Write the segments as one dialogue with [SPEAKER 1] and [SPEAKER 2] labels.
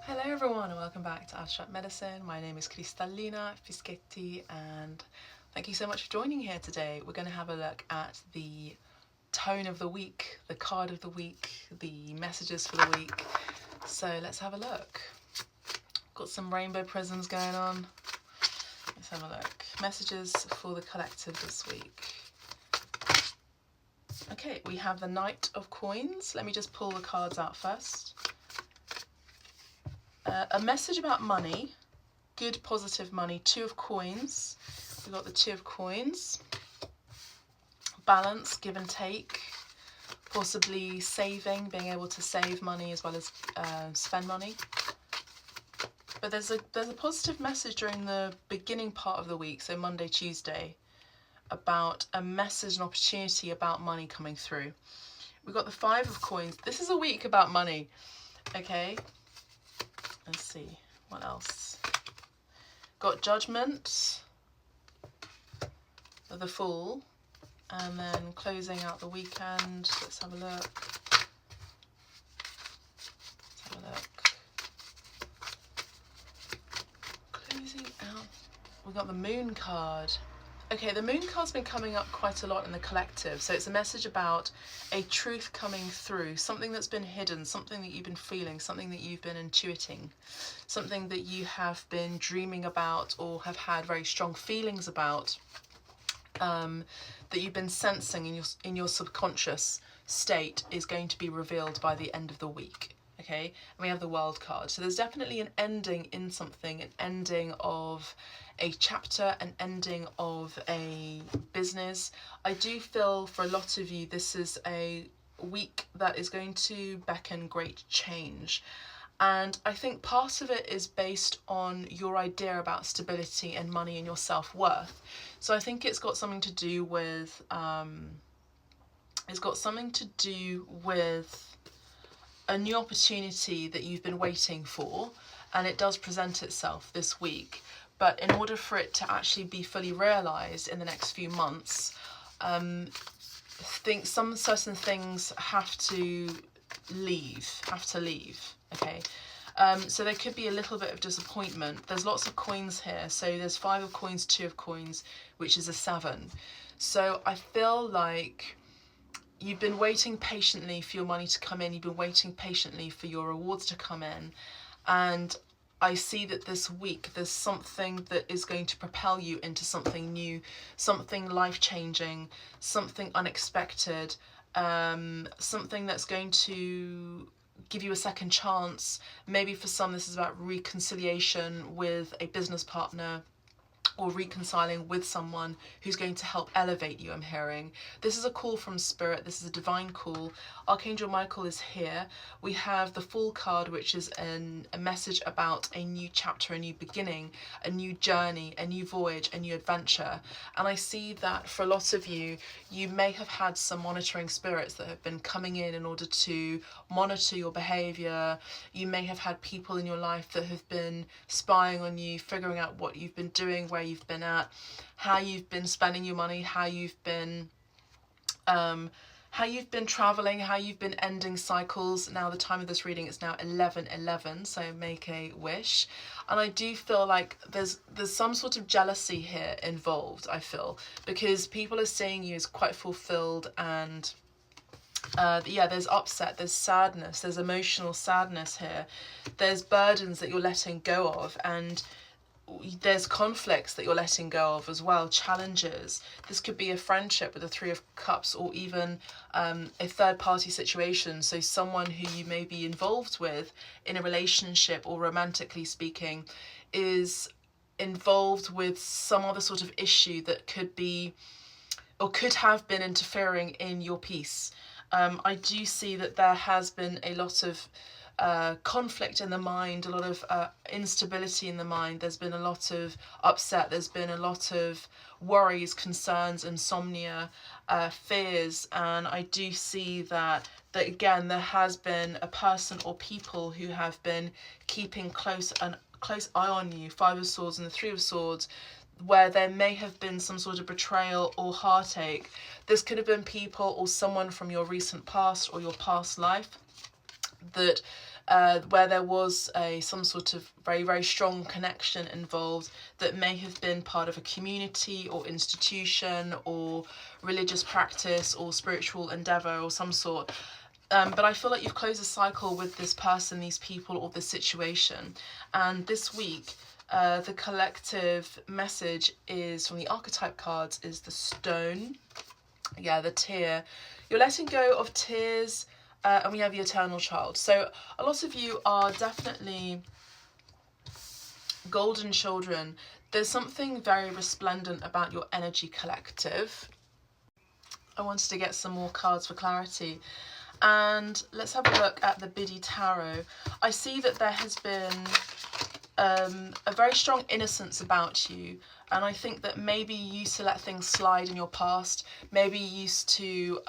[SPEAKER 1] Hello everyone and welcome back to Abstract Medicine. My name is Cristallina Fischetti and thank you so much for joining here today. We're going to have a look at the tone of the week, the card of the week, the messages for the week. So let's have a look. Got some rainbow prisms going on. Let's have a look. Messages for the collective this week. Okay, we have the Knight of Coins. Let me just pull the cards out first. A message about money, good positive money. Two of Coins. We've got the Two of Coins. Balance, give and take. Possibly saving, being able to save money as well as spend money. But there's a positive message during the beginning part of the week, so Monday, Tuesday, about a message, an opportunity about money coming through. We've got the Five of Coins. This is a week about money, okay? Let's see, what else? Got Judgment, the Fool, and then closing out the weekend. Let's have a look. Closing out. We've got the Moon card. Okay, the Moon card's been coming up quite a lot in the collective. So it's a message about a truth coming through, something that's been hidden, something that you've been feeling, something that you've been intuiting, something that you have been dreaming about or have had very strong feelings about, that you've been sensing in your subconscious state is going to be revealed by the end of the week. Okay, and we have the World card. So there's definitely an ending in something, an ending of a chapter, an ending of a business. I do feel for a lot of you this is a week that is going to beckon great change. And I think part of it is based on your idea about stability and money and your self-worth. So I think it's got something to do with a new opportunity that you've been waiting for, and it does present itself this week. But in order for it to actually be fully realised in the next few months, some certain things have to leave, okay? So there could be a little bit of disappointment. There's lots of coins here. So there's Five of Coins, Two of Coins, which is a 7. So I feel like you've been waiting patiently for your money to come in. You've been waiting patiently for your rewards to come in. And I see that this week there's something that is going to propel you into something new, something life-changing, something unexpected, something that's going to give you a second chance. Maybe for some this is about reconciliation with a business partner, or reconciling with someone who's going to help elevate you, I'm hearing. This is a call from Spirit. This is a divine call. Archangel Michael is here. We have the Fool card, which is a message about a new chapter, a new beginning, a new journey, a new voyage, a new adventure. And I see that for a lot of you, you may have had some monitoring spirits that have been coming in order to monitor your behavior. You may have had people in your life that have been spying on you, figuring out what you've been doing, where you've been at, how you've been spending your money, how you've been traveling, how you've been ending cycles. Now the time of this reading is now 11:11, so make a wish. And I do feel like there's some sort of jealousy here involved, I feel, because people are seeing you as quite fulfilled, and there's upset, there's sadness, there's emotional sadness here, there's burdens that you're letting go of, and there's conflicts that you're letting go of as well, challenges. This could be a friendship with the Three of Cups, or even a third party situation. So someone who you may be involved with in a relationship, or romantically speaking, is involved with some other sort of issue that could be or could have been interfering in your peace. I do see that there has been a lot of conflict in the mind, a lot of instability in the mind. There's been a lot of upset, there's been a lot of worries, concerns, insomnia, fears, and I do see that again there has been a person or people who have been keeping close eye on you. Five of Swords and the Three of Swords, where there may have been some sort of betrayal or heartache. This could have been people or someone from your recent past or your past life that where there was some sort of very, very strong connection involved that may have been part of a community or institution or religious practice or spiritual endeavour or some sort. But I feel like you've closed a cycle with this person, these people, or this situation. And this week, the collective message is from the archetype cards is the stone. Yeah, the tear. You're letting go of tears, and we have the eternal child. So a lot of you are definitely golden children. There's something very resplendent about your energy collective. I wanted to get some more cards for clarity. And let's have a look at the Biddy Tarot. I see that there has been a very strong innocence about you, and I think that maybe you used to let things slide in your past. Maybe you used to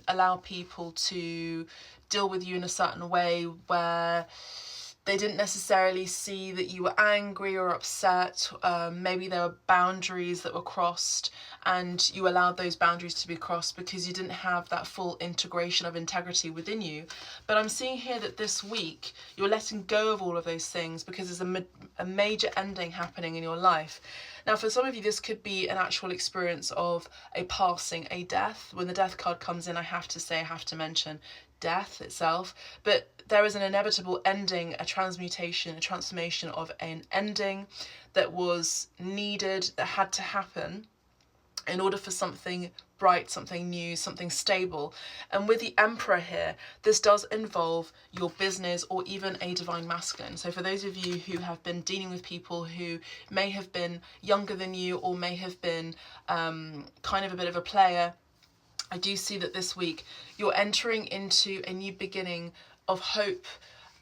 [SPEAKER 1] allow people to deal with you in a certain way where they didn't necessarily see that you were angry or upset. Maybe there were boundaries that were crossed, and you allowed those boundaries to be crossed because you didn't have that full integration of integrity within you. But I'm seeing here that this week you're letting go of all of those things because there's a major ending happening in your life. Now, for some of you, this could be an actual experience of a passing, a death. When the death card comes in, I have to mention death itself, but there is an inevitable ending, a transmutation, a transformation of an ending that was needed, that had to happen in order for something bright, something new, something stable. And with the Emperor here, this does involve your business or even a divine masculine. So for those of you who have been dealing with people who may have been younger than you or may have been kind of a bit of a player, I do see that this week you're entering into a new beginning of hope.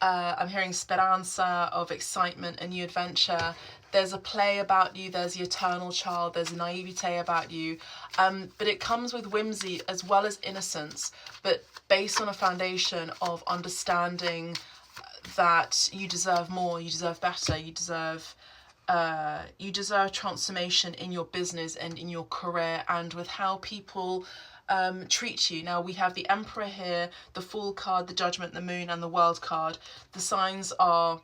[SPEAKER 1] I'm hearing speranza, of excitement, a new adventure. There's a play about you, there's the eternal child, there's a naivete about you, but it comes with whimsy as well as innocence, but based on a foundation of understanding that you deserve more, you deserve better, you deserve transformation in your business and in your career and with how people treat you. Now we have the Emperor here, the Fool card, the Judgment, the Moon, and the World card. The signs are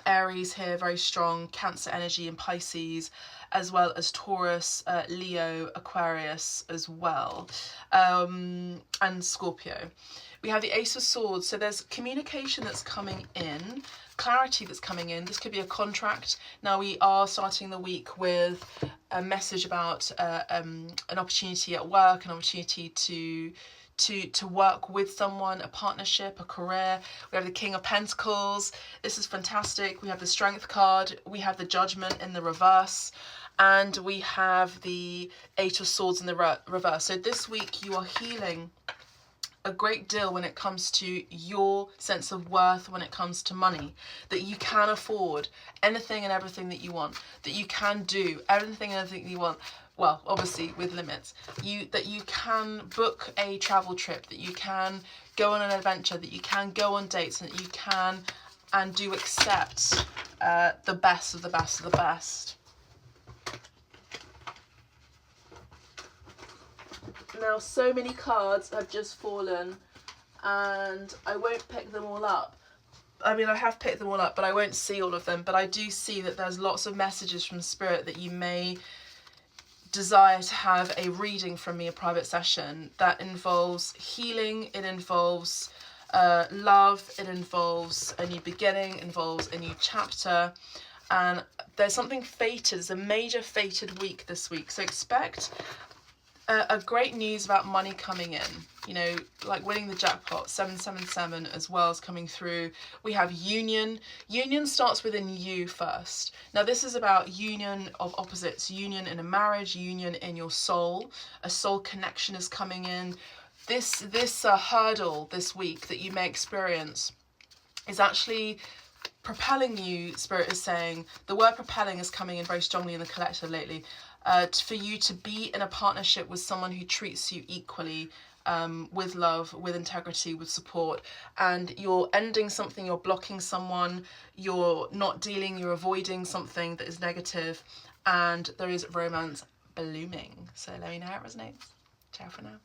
[SPEAKER 1] Aries here, very strong, Cancer energy, and Pisces, as well as Taurus, Leo, Aquarius as well, and Scorpio. We have the Ace of Swords, so there's communication that's coming in, clarity that's coming in. This could be a contract. Now we are starting the week with a message about an opportunity at work, an opportunity to work with someone, a partnership, a career. We have the King of Pentacles. This is fantastic. We have the Strength card. We have the Judgment in the reverse. And we have the Eight of Swords in the reverse. So this week you are healing a great deal when it comes to your sense of worth, when it comes to money, that you can afford anything and everything that you want, that you can do everything and everything you want, well, obviously with limits, that you can book a travel trip, that you can go on an adventure, that you can go on dates, and that you can and do accept the best of the best of the best. Now, so many cards have just fallen and I won't pick them all up. I mean, I have picked them all up, but I won't see all of them. But I do see that there's lots of messages from Spirit that you may desire to have a reading from me, a private session that involves healing, it involves love, it involves a new beginning, involves a new chapter. And there's something fated, there's a major fated week this week. So expect a great news about money coming in, you know, like winning the jackpot. 777 as well is coming through. We have union. Union starts within you first. Now this is about union of opposites, union in a marriage, union in your soul. A soul connection is coming in. This hurdle this week that you may experience is actually propelling you. Spirit is saying the word propelling is coming in very strongly in the collective lately. For you to be in a partnership with someone who treats you equally, with love, with integrity, with support, and you're ending something, you're blocking someone, you're not dealing, you're avoiding something that is negative, and there is romance blooming. So let me know how it resonates. Ciao for now.